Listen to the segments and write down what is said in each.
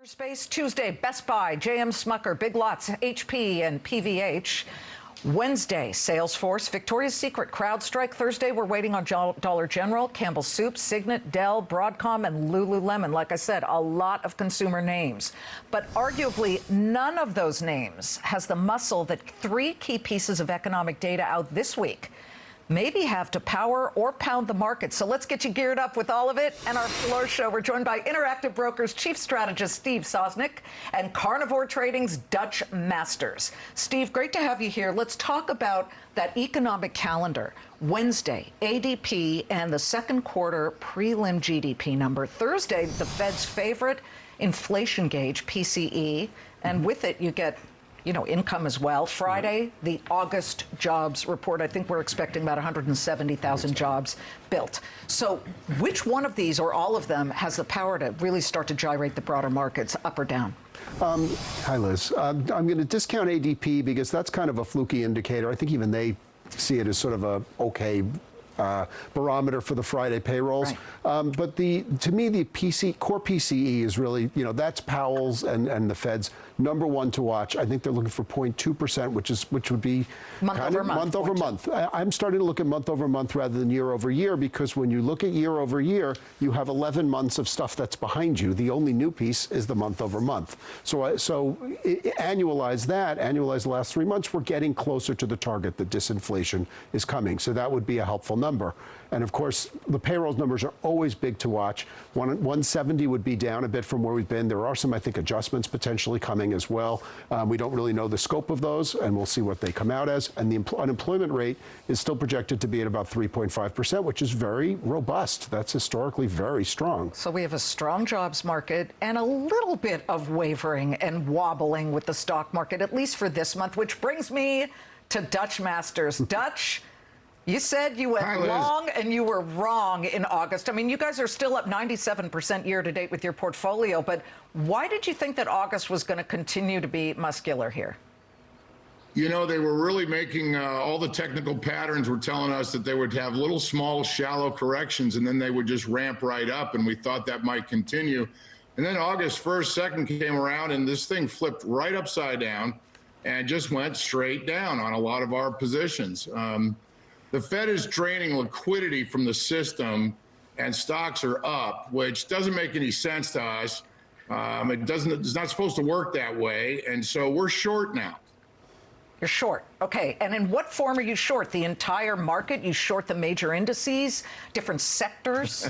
Space Tuesday, Best Buy, JM Smucker, Big Lots, HP, and PVH. Wednesday, Salesforce, Victoria's Secret, CrowdStrike. Thursday, we're waiting on Dollar General, Campbell's Soup, Signet, Dell, Broadcom, and Lululemon. Like I said, a lot of consumer names. But arguably, none of those names has the muscle that three key pieces of economic data out this week maybe have to power or pound the market. So let's get you geared up with all of it. And our floor show, we're joined by Interactive Brokers Chief Strategist Steve Sosnick and Carnivore Trading's Dutch Masters. Steve, great to have you here. Let's talk about that economic calendar. Wednesday, ADP and the second quarter prelim GDP number. Thursday, the Fed's favorite inflation gauge, PCE. And with it, you get income as well. Friday, the August jobs report. I think we're expecting about 170,000 jobs built. So which one of these or all of them has the power to really start to gyrate the broader markets up or down? Hi, Liz. I'm going to discount ADP because that's kind of a fluky indicator. I think even they see it as sort of a okay barometer for the Friday payrolls. Right. But to me, the core PCE is really, that's Powell's and the Fed's number one to watch. I think they're looking for 0.2%, which would be month over month. I'm starting to look at month over month rather than year over year, because when you look at year over year, you have 11 months of stuff that's behind you. The only new piece is the month over month. So annualize that, annualize the last 3 months, we're getting closer to the target that disinflation is coming. So that would be a helpful number. And of course, the payrolls numbers are always big to watch. 170 would be down a bit from where we've been. There are some, I think, adjustments potentially coming as well. We don't really know the scope of those, and we'll see what they come out as. And the unemployment rate is still projected to be at about 3.5%, which is very robust. That's historically very strong. So we have a strong jobs market and a little bit of wavering and wobbling with the stock market, at least for this month, which brings me to Dutch Masters. Dutch, you said you went long and you were wrong in August. I mean, you guys are still up 97% year to date with your portfolio, but why did you think that August was going to continue to be muscular here? They were really making all the technical patterns were telling us that they would have little, small, shallow corrections, and then they would just ramp right up, and we thought that might continue. And then August 1st, 2nd came around, and this thing flipped right upside down and just went straight down on a lot of our positions. The Fed is draining liquidity from the system, and stocks are up, which doesn't make any sense to us. It's not supposed to work that way, and so we're short now. You're short. Okay. And in what form are you short? The entire market? You short the major indices, different sectors?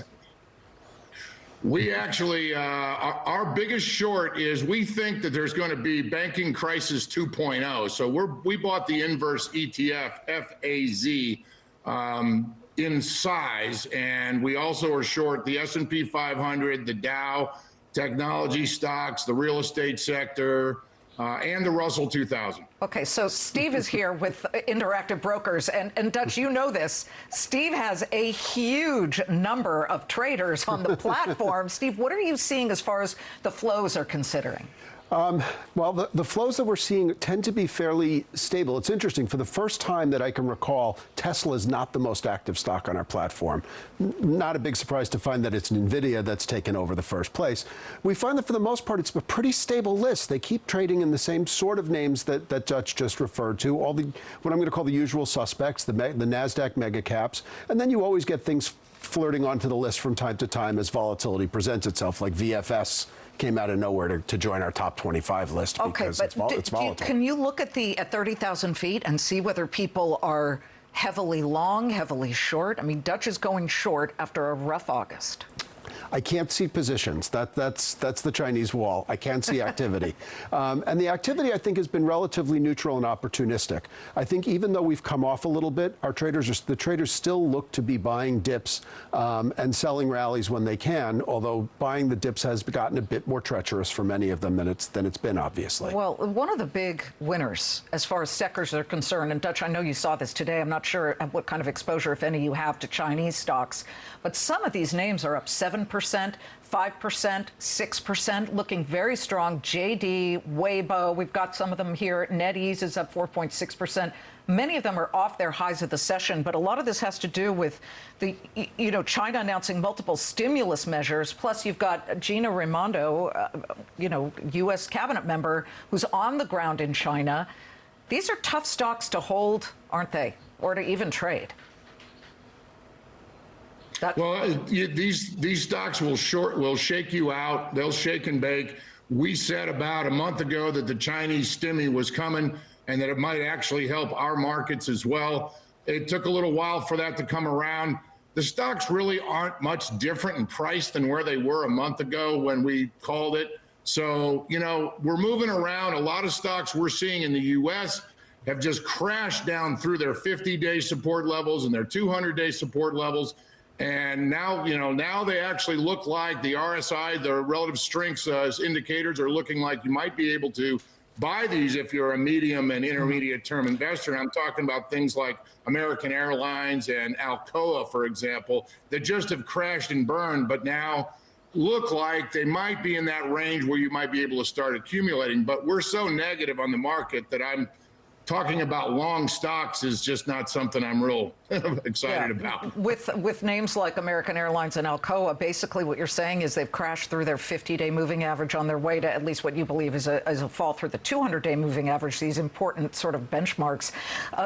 We actually, our biggest short is we think that there's going to be banking crisis 2.0. So we bought the inverse ETF, FAZ, in size, and we also are short the S&P 500, the Dow, technology stocks, the real estate sector, and the Russell 2000. Okay, so Steve is here with Interactive Brokers, and Dutch, you know this. Steve has a huge number of traders on the platform. Steve, what are you seeing as far as the flows are considering? Well, the flows that we're seeing tend to be fairly stable. It's interesting. For the first time that I can recall, Tesla is not the most active stock on our platform. Not a big surprise to find that it's NVIDIA that's taken over the first place. We find that for the most part, it's a pretty stable list. They keep trading in the same sort of names that Dutch just referred to, all the what I'm going to call the usual suspects, the NASDAQ mega caps. And then you always get things flirting onto the list from time to time as volatility presents itself, like VFS came out of nowhere to join our top 25 list because it's volatile. Can you look at 30,000 feet and see whether people are heavily long, heavily short? I mean, Dutch is going short after a rough August. I can't see positions. That's the Chinese wall. I can't see activity. And the activity, I think, has been relatively neutral and opportunistic. I think even though we've come off a little bit, the traders still look to be buying dips and selling rallies when they can, although buying the dips has gotten a bit more treacherous for many of them than it's been, obviously. Well, one of the big winners as far as sectors are concerned, and Dutch, I know you saw this today. I'm not sure what kind of exposure, if any, you have to Chinese stocks, but some of these names are up 7%, 5%, 6%, looking very strong. JD, Weibo, we've got some of them here. NetEase is up 4.6%. Many of them are off their highs of the session, but a lot of this has to do with China announcing multiple stimulus measures. Plus, you've got Gina Raimondo, U.S. cabinet member, who's on the ground in China. These are tough stocks to hold, aren't they, or to even trade? These stocks will shake you out. They'll shake and bake. We said about a month ago that the Chinese stimmy was coming and that it might actually help our markets as well. It took a little while for that to come around. The stocks really aren't much different in price than where they were a month ago when we called it. So, we're moving around. A lot of stocks we're seeing in the U.S. have just crashed down through their 50-day support levels and their 200-day support levels. And now, now they actually look like the RSI, the relative strengths indicators are looking like you might be able to buy these if you're a medium and intermediate term investor. And I'm talking about things like American Airlines and Alcoa, for example, that just have crashed and burned, but now look like they might be in that range where you might be able to start accumulating. But we're so negative on the market that I'm talking about long stocks is just not something I'm real excited about. With names like American Airlines and Alcoa, basically what you're saying is they've crashed through their 50-day moving average on their way to at least what you believe is a fall through the 200-day moving average, these important sort of benchmarks.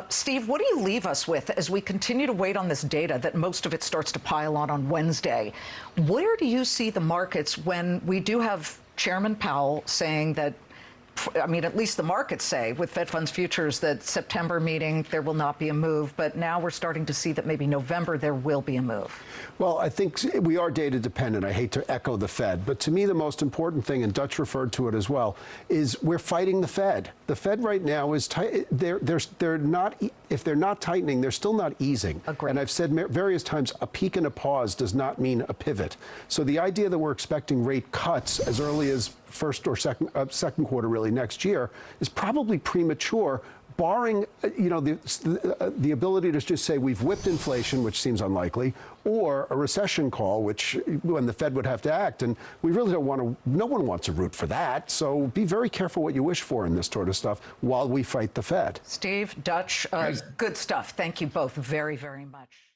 Steve, what do you leave us with as we continue to wait on this data that most of it starts to pile on Wednesday? Where do you see the markets when we do have Chairman Powell saying that, at least the markets say with Fed funds futures that September meeting, there will not be a move. But now we're starting to see that maybe November, there will be a move. Well, I think we are data dependent. I hate to echo the Fed. But to me, the most important thing, and Dutch referred to it as well, is we're fighting the Fed. The Fed right now is they're not, if they're not tightening, they're still not easing. Agreed. And I've said various times, a peak and a pause does not mean a pivot. So the idea that we're expecting rate cuts as early as first or second quarter really next year is probably premature, barring the ability to just say we've whipped inflation, which seems unlikely, or a recession call, which when the Fed would have to act, and we really don't want to. No one wants to root for that. So be very careful what you wish for in this sort of stuff while we fight the Fed. Steve, Dutch, good stuff. Thank you both very, very much.